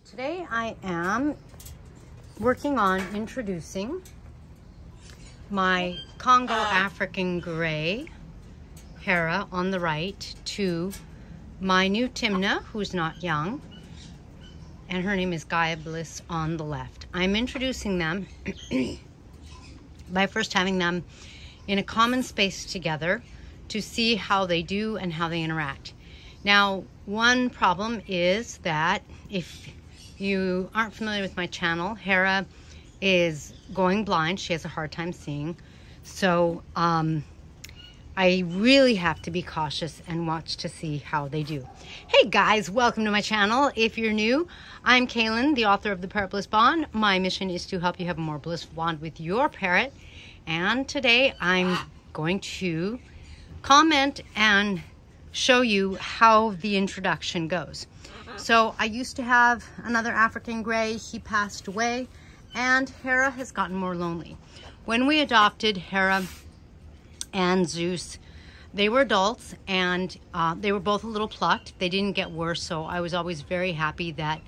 Today I am working on introducing my Congo African Grey Hera on the right to my new Timneh, who's not young, and her name is Bliss on the left. I'm introducing them by first having them in a common space together to see how they do and how they interact. Now, one problem is that if you aren't familiar with my channel, Hera is going blind. She has a hard time seeing. So I really have to be cautious and watch to see how they do. Hey guys, welcome to my channel. If you're new, I'm Kaylin, the author of the Parrot Bliss Bond. My mission is to help you have a more blissful bond with your parrot. And today I'm going to comment and show you how the introduction goes. So I used to have another African Grey. He passed away and Hera has gotten more lonely. When we adopted Hera and Zeus, they were adults and they were both a little plucked. They didn't get worse, so I was always very happy that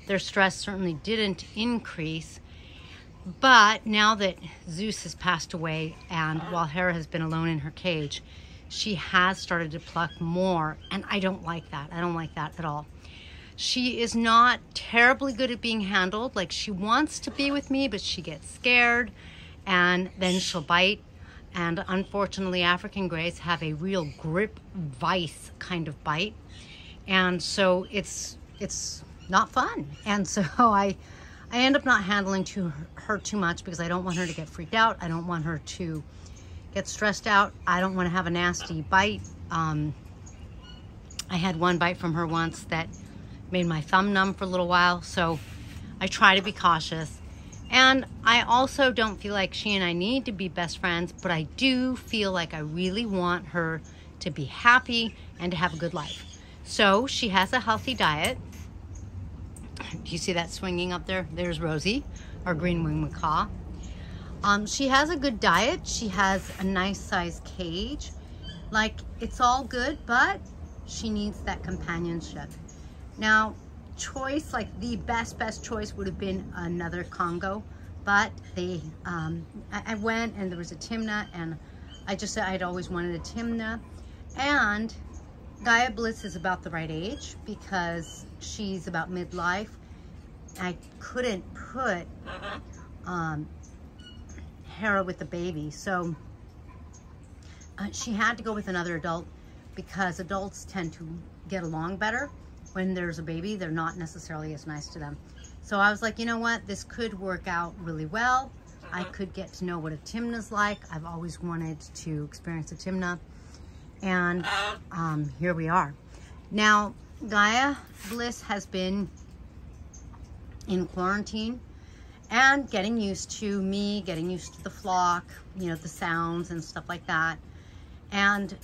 their stress certainly didn't increase. But now that Zeus has passed away and while Hera has been alone in her cage, she has started to pluck more, and I don't like that. I don't like that at all. She is not terribly good at being handled. Like, she wants to be with me, but she gets scared and then she'll bite. And unfortunately, African Greys have a real grip vice kind of bite. And so it's not fun. And so I end up not handling her too much because I don't want her to get freaked out. I don't want her to get stressed out. I don't want to have a nasty bite. I had one bite from her once that made my thumb numb for a little while, so I try to be cautious. And I also don't feel like she and I need to be best friends, but I do feel like I really want her to be happy and to have a good life. So she has a healthy diet. Do you see that swinging up there? There's Rosie, our green-winged macaw. She has a good diet. She has a nice sized cage. Like, it's all good, but she needs that companionship. Now, choice, like the best choice would have been another Congo, but they, I went and there was a Timneh, and I just said I'd always wanted a Timneh. And Bliss is about the right age because she's about midlife. I couldn't put Hera with the baby, so she had to go with another adult because adults tend to get along better. When there's a baby, they're not necessarily as nice to them. So I was like, you know what, this could work out really well. I could get to know what a Timneh's like. I've always wanted to experience a Timneh, and here we are. Now, Bliss has been in quarantine and getting used to me, getting used to the flock, you know, the sounds and stuff like that. And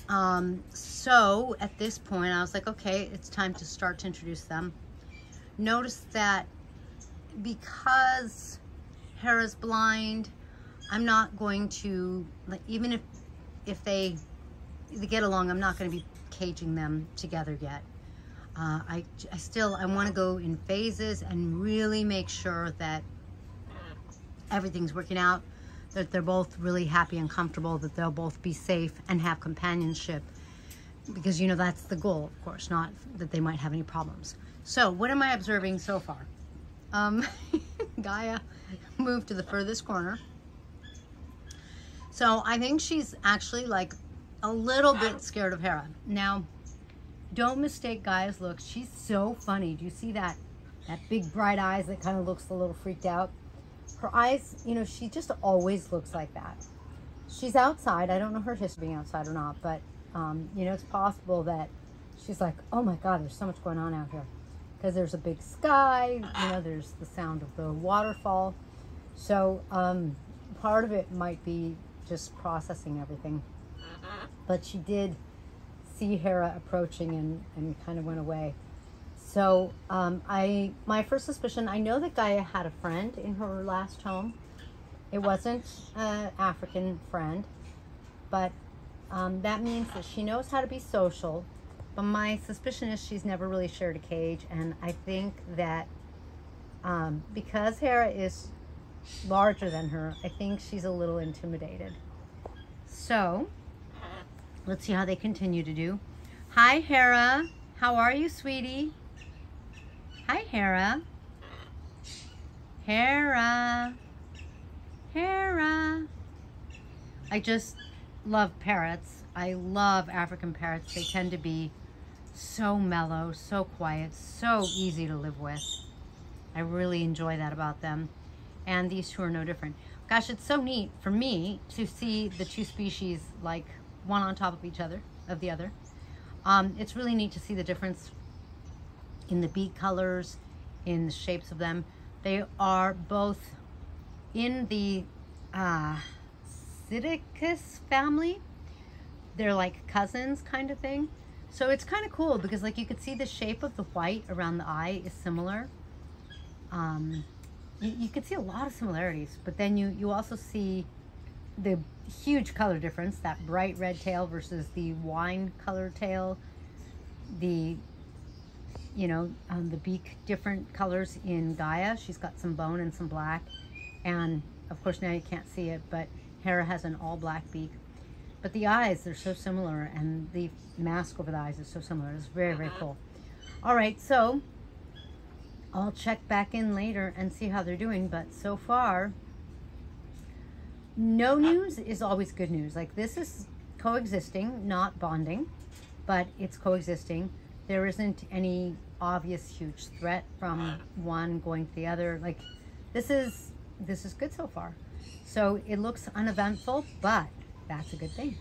so at this point, I was like, okay, it's time to start to introduce them. Notice that because Hera's blind, I'm not going to, like, even if they get along, I'm not going to be caging them together yet. I want to go in phases and really make sure that everything's working out, that they're both really happy and comfortable, that they'll both be safe and have companionship, because, you know, that's the goal, of course, not that they might have any problems. So what am I observing so far? Gaia moved to the furthest corner. So I think she's actually like a little bit scared of Hera. Now, don't mistake Gaia's look. She's so funny. Do you see that big bright eyes that kind of looks a little freaked out? Her eyes, you know, she just always looks like that. She's outside. I don't know her history being outside or not, but, you know, it's possible that she's like, oh my God, there's so much going on out here. Because there's a big sky, you know, there's the sound of the waterfall. So part of it might be just processing everything. But she did see Hera approaching and kind of went away. So my first suspicion, I know that Gaia had a friend in her last home. It wasn't an African friend, but that means that she knows how to be social. But my suspicion is she's never really shared a cage, and I think that Because Hera is larger than her, I think she's a little intimidated. So let's see how they continue to do. Hi, Hera. How are you, sweetie? Hi, Hera. Hera. Hera. I just love parrots. I love African parrots. They tend to be so mellow, so quiet, so easy to live with. I really enjoy that about them. And these two are no different. Gosh, it's so neat for me to see the two species like one on top of each other, of the other. It's really neat to see the difference in the beak colors, in the shapes of them. They are both in the Psittacus family. They're like cousins kind of thing. So it's kind of cool because like you could see the shape of the white around the eye is similar. You could see a lot of similarities, but then you also see the huge color difference, that bright red tail versus the wine colored tail, the the beak, different colors in Gaia. She's got some bone and some black, and of course now you can't see it, but Hera has an all black beak. But the eyes, they're so similar, and the mask over the eyes is so similar. It's very, very cool. All right, so I'll check back in later and see how they're doing, but so far, no news is always good news. Like, this is coexisting, not bonding, but it's coexisting. There isn't any obvious huge threat from one going to the other. Like, this is good so far. So it looks uneventful, but that's a good thing.